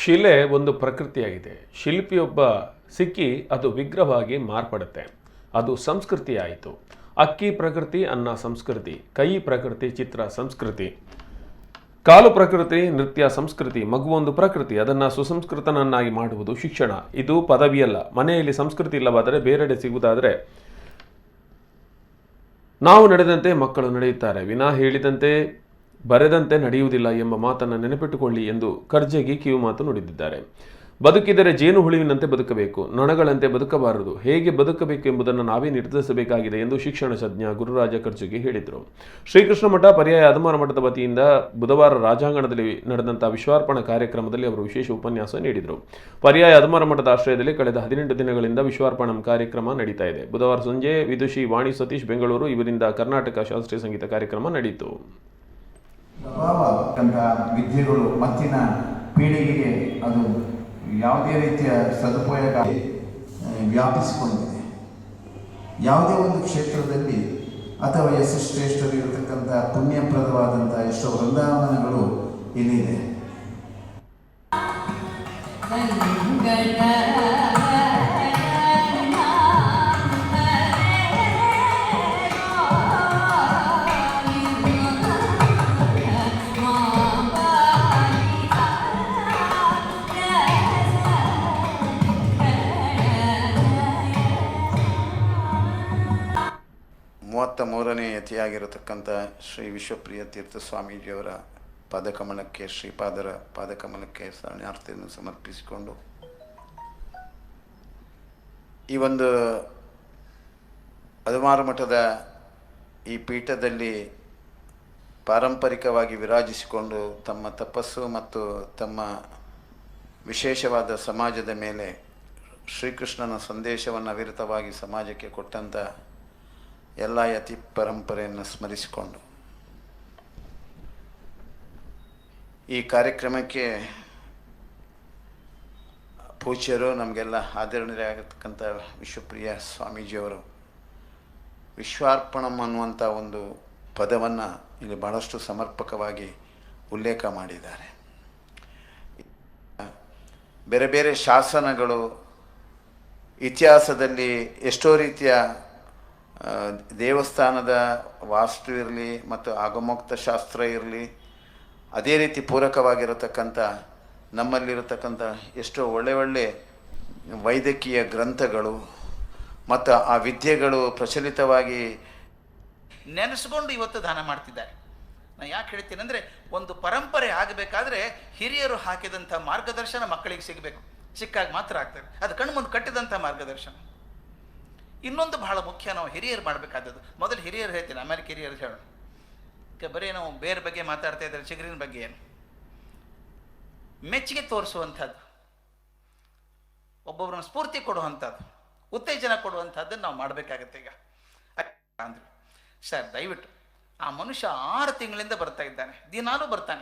ಶಿಲೆ ಒಂದು ಪ್ರಕೃತಿಯಾಗಿದೆ. ಶಿಲ್ಪಿಯೊಬ್ಬ ಸಿಕ್ಕಿ ಅದು ವಿಗ್ರಹವಾಗಿ ಮಾರ್ಪಡುತ್ತೆ. ಅದು ಸಂಸ್ಕೃತಿ ಆಯಿತು. ಅಕ್ಕಿ ಪ್ರಕೃತಿ, ಅನ್ನ ಸಂಸ್ಕೃತಿ, ಕೈ ಪ್ರಕೃತಿ, ಚಿತ್ರ ಸಂಸ್ಕೃತಿ, ಕಾಲು ಪ್ರಕೃತಿ, ನೃತ್ಯ ಸಂಸ್ಕೃತಿ, ಮಗುವೊಂದು ಪ್ರಕೃತಿ. ಅದನ್ನು ಸುಸಂಸ್ಕೃತನನ್ನಾಗಿ ಮಾಡುವುದು ಶಿಕ್ಷಣ. ಇದು ಪದವಿಯಲ್ಲ. ಮನೆಯಲ್ಲಿ ಸಂಸ್ಕೃತಿ ಇಲ್ಲವಾದರೆ ಬೇರೆಡೆ ಸಿಗುವುದಾದರೆ ನಾವು ನಡೆದಂತೆ ಮಕ್ಕಳು ನಡೆಯುತ್ತಾರೆ, ವಿನಾ ಹೇಳಿದಂತೆ ಬರೆದಂತೆ ನಡೆಯುವುದಿಲ್ಲ ಎಂಬ ಮಾತನ್ನು ನೆನಪಿಟ್ಟುಕೊಳ್ಳಿ ಎಂದು ಕರ್ಜಗಿ ಕಿವಿಮಾತು ನುಡಿದಿದ್ದಾರೆ. ಬದುಕಿದರೆ ಜೇನು ಹುಳುವಿನಂತೆ ಬದುಕಬೇಕು, ನೊಣಗಳಂತೆ ಬದುಕಬಾರದು. ಹೇಗೆ ಬದುಕಬೇಕು ಎಂಬುದನ್ನು ನಾವೇ ನಿರ್ಧರಿಸಬೇಕಾಗಿದೆ ಎಂದು ಶಿಕ್ಷಣ ತಜ್ಞ ಗುರುರಾಜ ಕರ್ಜಗಿ ಹೇಳಿದರು. ಶ್ರೀಕೃಷ್ಣ ಮಠ ಪರ್ಯಾಯ ಅದಮಾರ ಮಠದ ವತಿಯಿಂದ ಬುಧವಾರ ರಾಜಾಂಗಣದಲ್ಲಿ ನಡೆದಂಥ ವಿಶ್ವಾರ್ಪಣಾ ಕಾರ್ಯಕ್ರಮದಲ್ಲಿ ಅವರು ವಿಶೇಷ ಉಪನ್ಯಾಸ ನೀಡಿದರು. ಪರ್ಯಾಯ ಅದಮಾರ ಮಠದ ಆಶ್ರಯದಲ್ಲಿ ಕಳೆದ 18 ದಿನಗಳಿಂದ ವಿಶ್ವಾರ್ಪಣಾ ಕಾರ್ಯಕ್ರಮ ನಡೀತಾ ಇದೆ. ಬುಧವಾರ ಸಂಜೆ ವಿದುಷಿ ವಾಣಿ ಸತೀಶ್ ಬೆಂಗಳೂರು ಇವರಿಂದ ಕರ್ನಾಟಕ ಶಾಸ್ತ್ರೀಯ ಸಂಗೀತ ಕಾರ್ಯಕ್ರಮ ನಡೆಯಿತು. ವಿದ್ಯೆಗಳು ಮತ್ತಿನ ಪೀಳಿಗೆಗೆ ಅದು ಯಾವುದೇ ರೀತಿಯ ಸದುಪಯೋಗ ವ್ಯಾಪಿಸಿಕೊಂಡಿದೆ. ಯಾವುದೇ ಒಂದು ಕ್ಷೇತ್ರದಲ್ಲಿ ಅಥವಾ ಯಶಸ್ಶ್ರೇಷ್ಠರು ಇರತಕ್ಕಂಥ ಪುಣ್ಯಪ್ರದವಾದಂಥ ಎಷ್ಟೋ ವೃಂದಾವನಗಳು ಇಲ್ಲಿದೆ. ಮೂರನೇ ಯತಿಯಾಗಿರತಕ್ಕಂಥ ಶ್ರೀ ವಿಶ್ವಪ್ರಿಯ ತೀರ್ಥ ಸ್ವಾಮೀಜಿಯವರ ಪಾದಕಮಲಕ್ಕೆ, ಶ್ರೀಪಾದರ ಪಾದಕಮಲಕ್ಕೆ ಶರಣಾರ್ಥಿಯನ್ನು ಸಮರ್ಪಿಸಿಕೊಂಡು ಈ ಒಂದು ಅದಮಾರು ಮಠದ ಈ ಪೀಠದಲ್ಲಿ ಪಾರಂಪರಿಕವಾಗಿ ವಿರಾಜಿಸಿಕೊಂಡು ತಮ್ಮ ತಪಸ್ಸು ಮತ್ತು ತಮ್ಮ ವಿಶೇಷವಾದ ಸಮಾಜದ ಮೇಲೆ ಶ್ರೀಕೃಷ್ಣನ ಸಂದೇಶವನ್ನು ಅವಿರತವಾಗಿ ಸಮಾಜಕ್ಕೆ ಕೊಟ್ಟಂಥ ಎಲ್ಲ ಯತಿ ಪರಂಪರೆಯನ್ನು ಸ್ಮರಿಸಿಕೊಂಡು ಈ ಕಾರ್ಯಕ್ರಮಕ್ಕೆ ಪೂಜ್ಯರು, ನಮಗೆಲ್ಲ ಆದರಣೀಯರಾಗಿರ್ತಕ್ಕಂಥ ವಿಶ್ವಪ್ರಿಯ ಸ್ವಾಮೀಜಿಯವರು ವಿಶ್ವಾರ್ಪಣಂ ಅನ್ನುವಂಥ ಒಂದು ಪದವನ್ನು ಇಲ್ಲಿ ಬಹಳಷ್ಟು ಸಮರ್ಪಕವಾಗಿ ಉಲ್ಲೇಖ ಮಾಡಿದ್ದಾರೆ. ಬೇರೆ ಬೇರೆ ಶಾಸನಗಳು, ಇತಿಹಾಸದಲ್ಲಿ ಎಷ್ಟೋ ರೀತಿಯ ದೇವಸ್ಥಾನದ ವಾಸ್ತು ಇರಲಿ ಮತ್ತು ಆಗಮೋಕ್ತ ಶಾಸ್ತ್ರ ಇರಲಿ, ಅದೇ ರೀತಿ ಪೂರಕವಾಗಿರತಕ್ಕಂಥ ನಮ್ಮಲ್ಲಿರತಕ್ಕಂಥ ಎಷ್ಟೋ ಒಳ್ಳೆ ವೈದ್ಯಕೀಯ ಗ್ರಂಥಗಳು ಮತ್ತು ಆ ವಿದ್ಯೆಗಳು ಪ್ರಚಲಿತವಾಗಿ ನೆನೆಸ್ಕೊಂಡು ಇವತ್ತು ದಾನ ಮಾಡ್ತಿದ್ದಾರೆ. ನಾನು ಯಾಕೆ ಹೇಳ್ತೀನಿ ಅಂದರೆ, ಒಂದು ಪರಂಪರೆ ಆಗಬೇಕಾದ್ರೆ ಹಿರಿಯರು ಹಾಕಿದಂಥ ಮಾರ್ಗದರ್ಶನ ಮಕ್ಕಳಿಗೆ ಸಿಗಬೇಕು. ಸಿಕ್ಕಾಗ ಮಾತ್ರ ಆಗ್ತದೆ. ಅದು ಕಣ್ಣು ಮುಂದೆ ಕಟ್ಟಿದಂಥ ಮಾರ್ಗದರ್ಶನ. ಇನ್ನೊಂದು ಬಹಳ ಮುಖ್ಯ, ನಾವು ಹಿರಿಯರು ಮಾಡಬೇಕಾದದ್ದು. ಮೊದಲು ಹಿರಿಯರು ಹೇಳ್ತೀನಿ, ಆಮೇಲೆ ಕಿರಿಯರು ಹೇಳೋಣ. ಬರೀ ನಾವು ಬೇರೆ ಬಗ್ಗೆ ಮಾತಾಡ್ತಾ ಇದ್ದಾರೆ, ಚಿಗುರಿನ ಬಗ್ಗೆ ಏನು ಮೆಚ್ಚುಗೆ ತೋರಿಸುವಂಥದ್ದು, ಒಬ್ಬೊಬ್ಬರನ್ನ ಸ್ಫೂರ್ತಿ ಕೊಡುವಂಥದ್ದು, ಉತ್ತೇಜನ ಕೊಡುವಂಥದ್ದನ್ನು ನಾವು ಮಾಡಬೇಕಾಗತ್ತೆ. ಈಗ ಅಂದ್ರೆ ಸರ್, ದಯವಿಟ್ಟು ಆ ಮನುಷ್ಯ 6 ತಿಂಗಳಿಂದ ಬರ್ತಾ ಇದ್ದಾನೆ, ದಿನಾಲೂ ಬರ್ತಾನೆ.